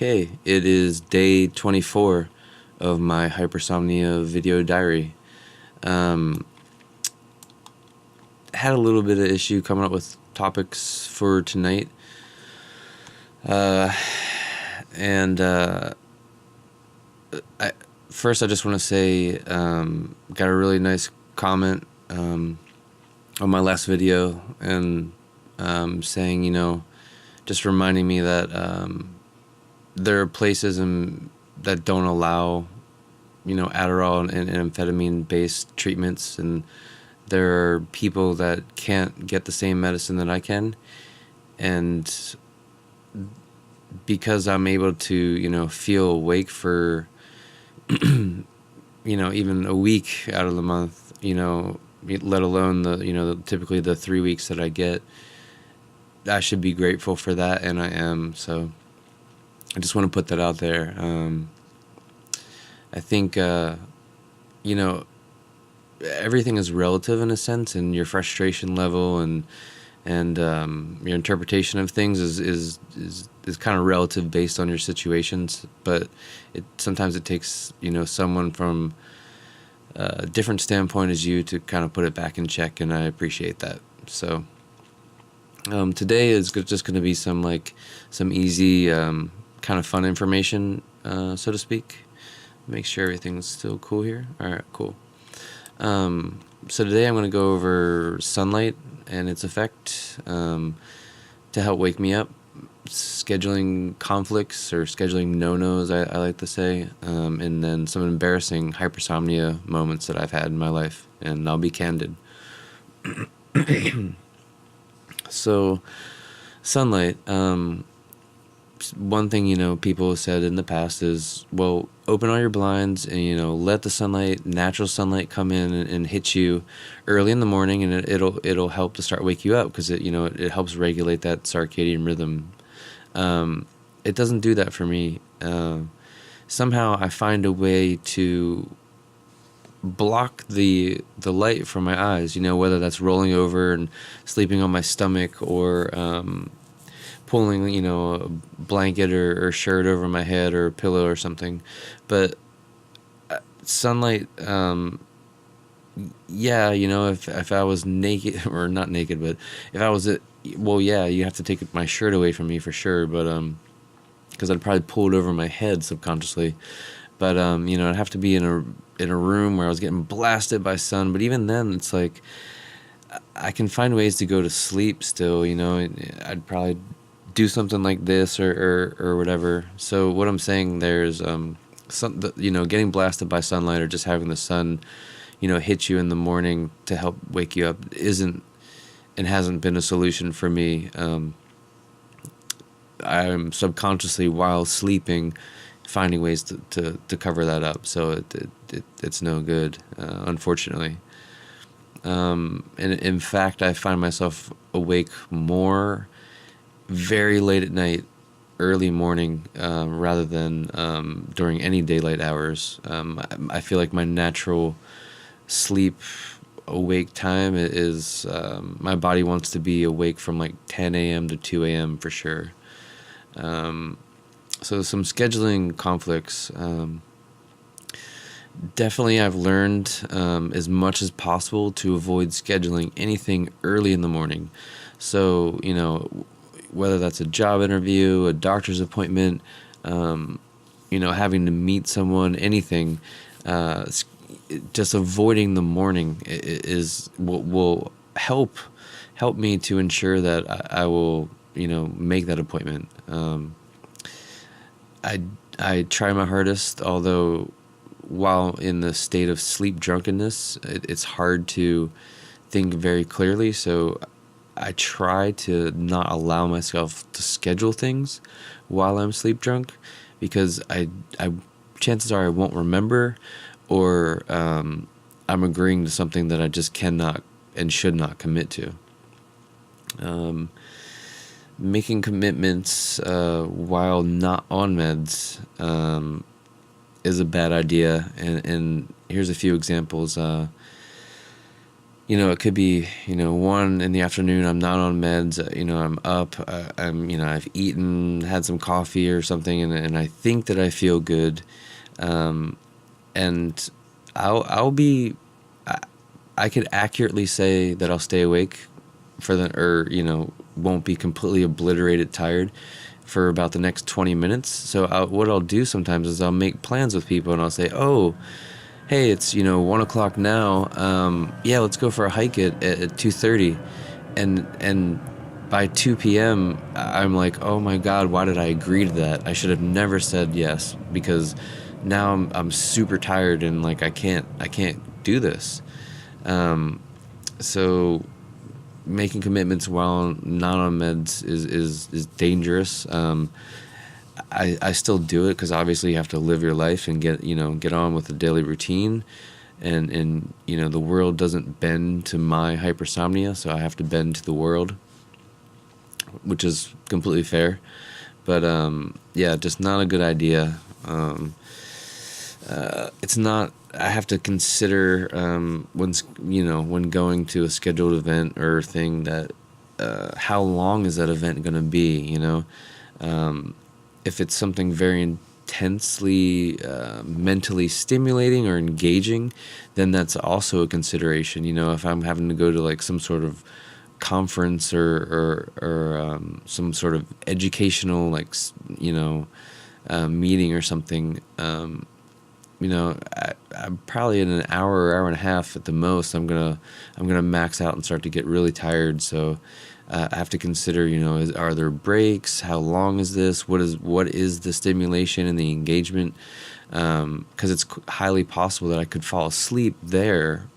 Okay, it is day 24 of my hypersomnia video diary. Had a little bit of issue coming up with topics for tonight. And first I just want to say, got a really nice comment on my last video, and saying, just reminding me that there are places that don't allow, Adderall and amphetamine-based treatments, and there are people that can't get the same medicine that I can, and because I'm able to, feel awake for, even a week out of the month, let alone typically the 3 weeks that I get, I should be grateful for that, and I am. So I just want to put that out there. I think, everything is relative in a sense, and your frustration level and your interpretation of things is kind of relative based on your situations. But sometimes it takes, someone from a different standpoint as you to kind of put it back in check, and I appreciate that. So today is just going to be some easy, kind of fun information, so to speak. Make sure everything's still cool here. All right, cool. So today I'm going to go over sunlight and its effect to help wake me up, scheduling conflicts or scheduling no-nos, I like to say, and then some embarrassing hypersomnia moments that I've had in my life, and I'll be candid. So, sunlight. One thing, people have said in the past is, well, open all your blinds and, let the natural sunlight come in and hit you early in the morning, and it'll help to start wake you up, because it helps regulate that circadian rhythm. It doesn't do that for me. Somehow I find a way to block the light from my eyes, whether that's rolling over and sleeping on my stomach, or pulling, a blanket or shirt over my head or a pillow or something. But sunlight, if I was naked, or not naked, but if I was you have to take my shirt away from me for sure, but because I'd probably pull it over my head subconsciously. But I'd have to be in a room where I was getting blasted by sun. But even then, it's like I can find ways to go to sleep still. I'd probably do something like this or whatever. So what I'm saying there is, getting blasted by sunlight, or just having the sun, hit you in the morning to help wake you up, isn't and hasn't been a solution for me. I'm subconsciously, while sleeping, finding ways to cover that up. So it's no good, unfortunately. And in fact, I find myself awake more very late at night, early morning, rather than during any daylight hours. I feel like my natural sleep awake time is, my body wants to be awake from like 10 a.m. to 2 a.m. for sure. So some scheduling conflicts. Definitely I've learned as much as possible to avoid scheduling anything early in the morning. So, whether that's a job interview, a doctor's appointment, having to meet someone, anything, just avoiding the morning will help me to ensure that I will, make that appointment. I try my hardest, although while in the state of sleep drunkenness, it's hard to think very clearly. So I try to not allow myself to schedule things while I'm sleep drunk, because I chances are I won't remember, or I'm agreeing to something that I just cannot and should not commit to. Making commitments while not on meds is a bad idea, and here's a few examples. it could be, 1 in the afternoon, I'm not on meds, I'm up, I've eaten, had some coffee or something, and I think that I feel good. And I'll be, I could accurately say that I'll stay awake or, won't be completely obliterated tired for about the next 20 minutes. So what I'll do sometimes is I'll make plans with people and I'll say, oh, hey, it's 1 o'clock now. Yeah, let's go for a hike at 2:30, and by 2 p.m. I'm like, oh my god, why did I agree to that? I should have never said yes, because now I'm super tired and like I can't do this. So making commitments while not on meds is dangerous. I still do it because obviously you have to live your life and get on with the daily routine, and the world doesn't bend to my hypersomnia, so I have to bend to the world, which is completely fair. But yeah, just not a good idea. It's not. I have to consider when going to a scheduled event or thing that how long is that event going to be? If it's something very intensely mentally stimulating or engaging, then that's also a consideration. If I'm having to go to like some sort of conference or some sort of educational meeting or something, I'm probably in an hour or hour and a half at the most. I'm gonna max out and start to get really tired. So I have to consider, are there breaks? How long is this? What is the stimulation and the engagement? Because it's highly possible that I could fall asleep there.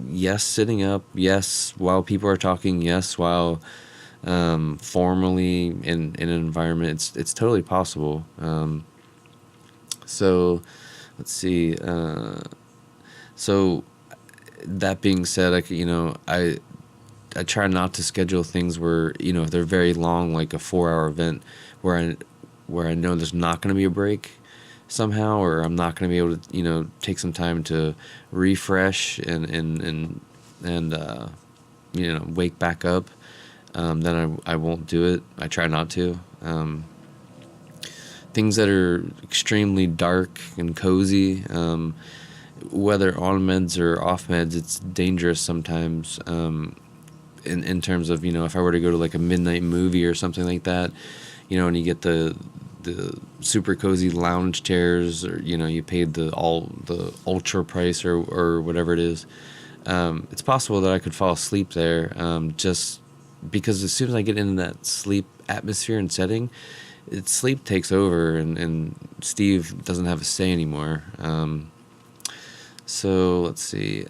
Yes, sitting up. Yes, while people are talking. Yes, while formally in an environment. It's totally possible. So let's see. So that being said, I try not to schedule things where if they're very long, like a 4-hour event, where I know there's not going to be a break somehow, or I'm not going to be able to take some time to refresh and wake back up. Then I won't do it. I try not to. Things that are extremely dark and cozy, whether on meds or off meds, it's dangerous sometimes. In terms of if I were to go to like a midnight movie or something like that, and you get the super cozy lounge chairs, or you paid the ultra price or whatever it is, it's possible that I could fall asleep there, just because as soon as I get into that sleep atmosphere and setting, sleep takes over, and Steve doesn't have a say anymore. So let's see.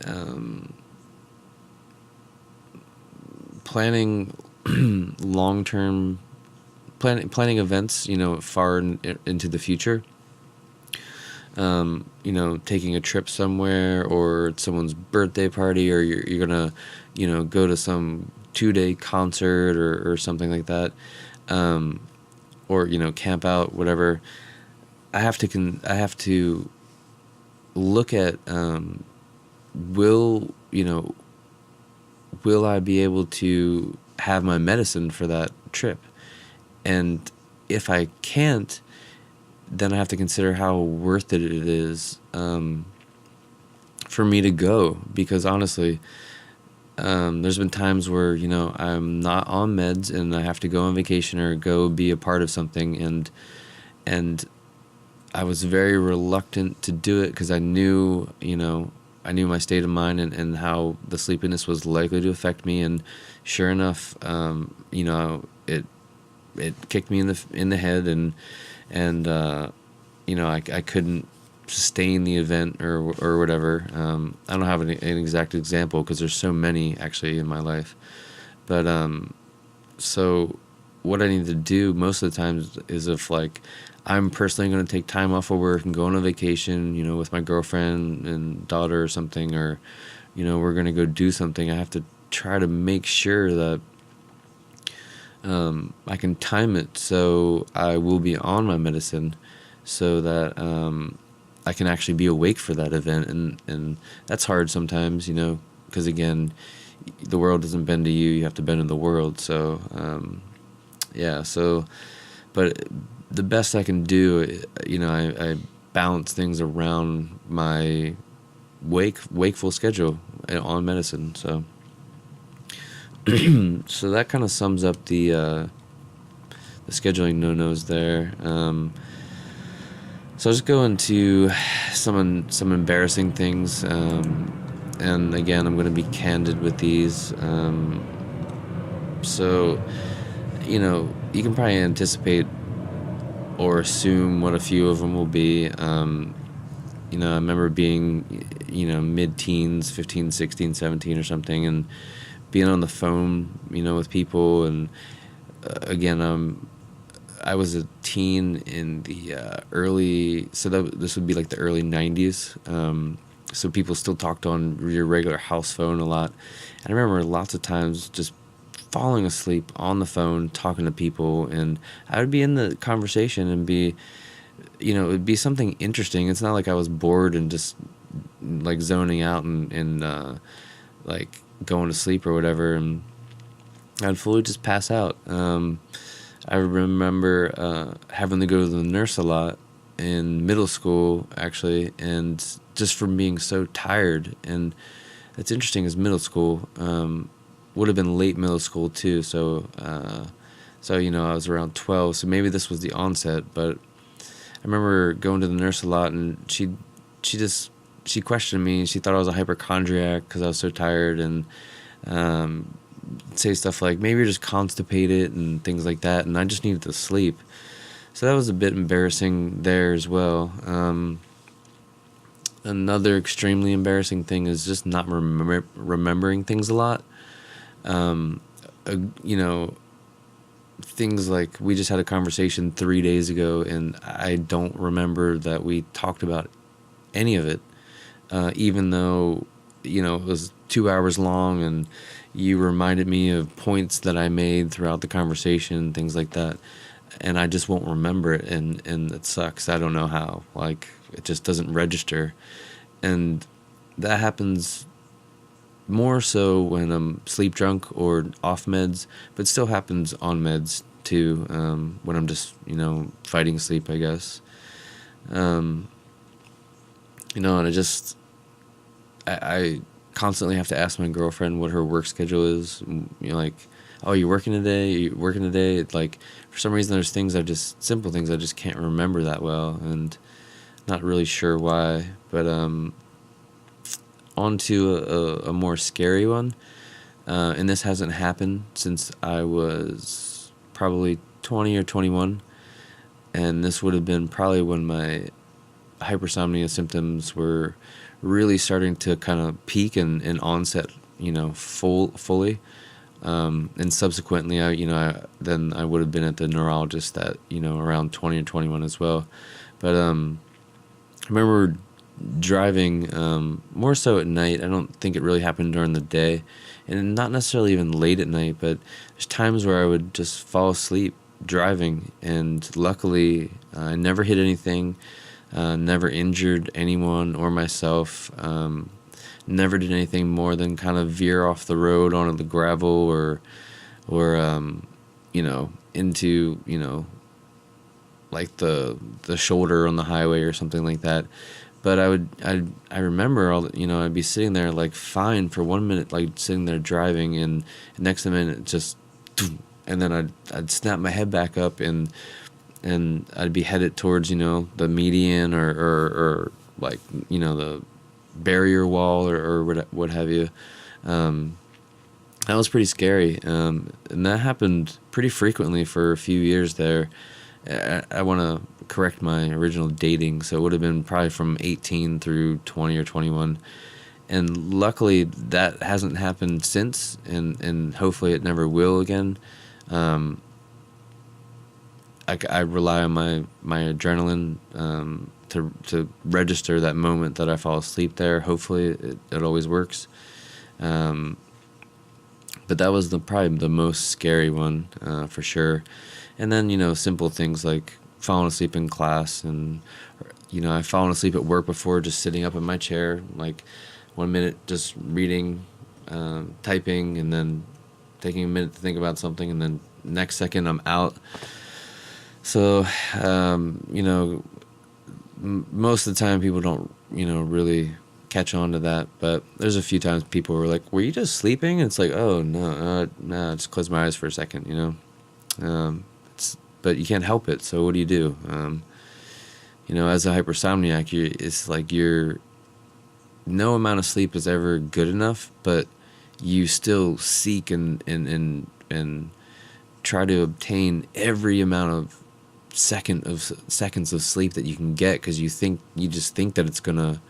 Planning long-term planning events, far into the future. Taking a trip somewhere, or it's someone's birthday party, or you're gonna, go to some 2-day concert or something like that, or camp out, whatever. I have to look at will I be able to have my medicine for that trip? And if I can't, then I have to consider how worth it is for me to go. Because honestly, there's been times where I'm not on meds and I have to go on vacation or go be a part of something, and I was very reluctant to do it because I knew my state of mind and how the sleepiness was likely to affect me. And sure enough, it kicked me in the head, and I couldn't sustain the event or whatever. I don't have an exact example because there's so many actually in my life. But so what I need to do most of the times is, if like I'm personally going to take time off of work and go on a vacation, with my girlfriend and daughter or something, or, we're going to go do something, I have to try to make sure that I can time it so I will be on my medicine, so that I can actually be awake for that event. And that's hard sometimes, because again, the world doesn't bend to you, you have to bend to the world. So yeah, so but the best I can do, I balance things around my wakeful schedule on medicine. So so that kind of sums up the scheduling no-nos there. So I'll just go into some embarrassing things, and again, I'm going to be candid with these. So, you can probably anticipate or assume what a few of them will be. I remember being, mid-teens, 15, 16, 17 or something, and being on the phone, with people. And again, I was a teen in the this would be like the early 90s. So people still talked on your regular house phone a lot. And I remember lots of times just falling asleep on the phone, talking to people, and I would be in the conversation and be, it would be something interesting. It's not like I was bored and just like zoning out and like going to sleep or whatever, and I'd fully just pass out. I remember having to go to the nurse a lot in middle school, actually, and just from being so tired. And it's interesting, as middle school would have been late middle school too. So I was around 12, so maybe this was the onset. But I remember going to the nurse a lot, and she questioned me. She thought I was a hypochondriac because I was so tired, and say stuff like, maybe you're just constipated and things like that, and I just needed to sleep. So that was a bit embarrassing there as well. Another extremely embarrassing thing is just not remembering things a lot. Things like, we just had a conversation 3 days ago, and I don't remember that we talked about any of it, even though, it was 2 hours long, and you reminded me of points that I made throughout the conversation, things like that, and I just won't remember it, and it sucks. I don't know how. Like, it just doesn't register, and that happens more so when I'm sleep drunk or off meds, but still happens on meds too, when I'm just, fighting sleep, I guess. And I constantly have to ask my girlfriend what her work schedule is. Like, oh, you working today? You working today? It's like, for some reason, there's simple things I just can't remember that well, and not really sure why. But on to a more scary one, and this hasn't happened since I was probably 20 or 21, and this would have been probably when my hypersomnia symptoms were really starting to kind of peak and onset, fully. And subsequently, then I would have been at the neurologist at, around 20 or 21 as well. But I remember driving more so at night. I don't think it really happened during the day, and not necessarily even late at night, but there's times where I would just fall asleep driving, and luckily I never hit anything. Never injured anyone or myself. Never did anything more than kind of veer off the road onto the gravel or into, like the shoulder on the highway or something like that. But I remember I'd be sitting there like fine for 1 minute, like sitting there driving, and next minute just, and then I'd snap my head back up, and I'd be headed towards, the median or like, the barrier wall or what have you. That was pretty scary. And that happened pretty frequently for a few years there. I want to correct my original dating. So it would have been probably from 18 through 20 or 21. And luckily that hasn't happened since, and hopefully it never will again. I rely on my adrenaline to register that moment that I fall asleep there. Hopefully it always works. But that was probably the most scary one, for sure. And then, simple things like falling asleep in class, and, I've fallen asleep at work before, just sitting up in my chair, like 1 minute just reading typing, and then taking a minute to think about something, and then next second I'm out. So, most of the time people don't, really catch on to that. But there's a few times people were like, "Were you just sleeping?" And it's like, "Oh no, no, I just closed my eyes for a second," but you can't help it. So what do you do? As a hypersomniac, it's like no amount of sleep is ever good enough, but you still seek and try to obtain every amount of seconds of sleep that you can get, because you just think that it's gonna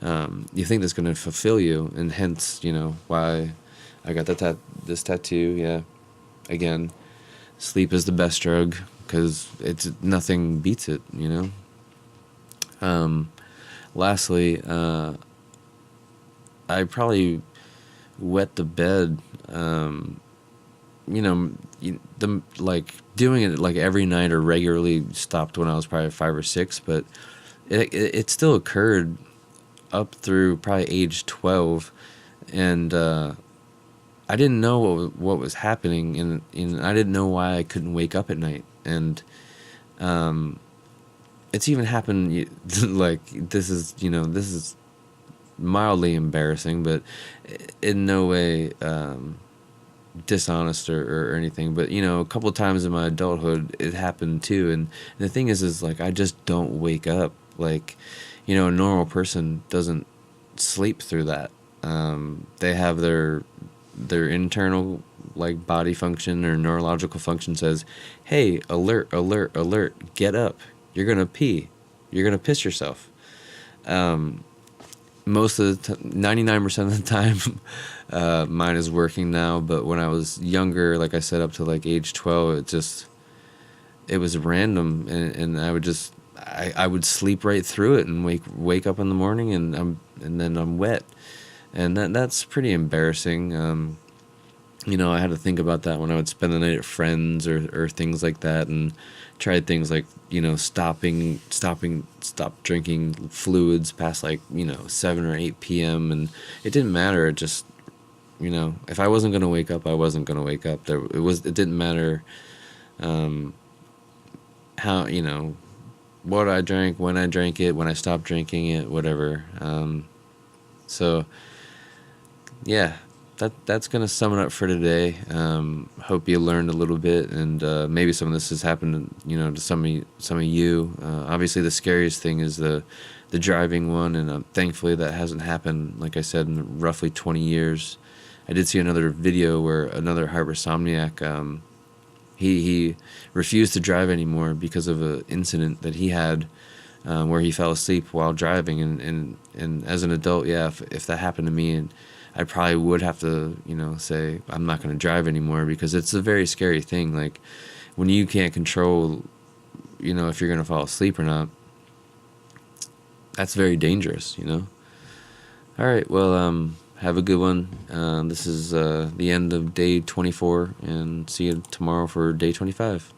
that's gonna fulfill you, and hence why I got this tattoo. Yeah, again, sleep is the best drug, because nothing beats it. Lastly, I probably wet the bed. Doing it like every night or regularly stopped when I was probably 5 or 6, but it still occurred up through probably age 12, and I didn't know what was happening, and I didn't know why I couldn't wake up at night, and it's even happened like this is mildly embarrassing, but in no way dishonest or anything. But a couple of times in my adulthood it happened too, and the thing is like I just don't wake up. Like a normal person doesn't sleep through that. They have their internal like body function or neurological function says, "Hey, alert, alert, alert, get up, you're gonna pee, you're gonna piss yourself." Most of the 99% of the time, mine is working now. But when I was younger, like I said, up to like age 12, it was random, and I would sleep right through it and wake up in the morning, and then I'm wet, and that's pretty embarrassing. I had to think about that when I would spend the night at friends or things like that, and tried things like stop drinking fluids past like 7 or 8 p.m. and it didn't matter. It just if I wasn't gonna wake up, I wasn't gonna wake up. It didn't matter how what I drank, when I drank it, when I stopped drinking it, whatever. So yeah, that's gonna sum it up for today. Hope you learned a little bit, and maybe some of this has happened, to some of you. Obviously, the scariest thing is the driving one, and thankfully that hasn't happened. Like I said, in roughly 20 years. I did see another video where another hypersomniac, he refused to drive anymore because of an incident that he had. Where he fell asleep while driving, and as an adult, yeah, if that happened to me, and I probably would have to, say I'm not going to drive anymore, because it's a very scary thing. Like when you can't control, if you're going to fall asleep or not, that's very dangerous. All right, well, have a good one. This is the end of day 24, and see you tomorrow for day 25.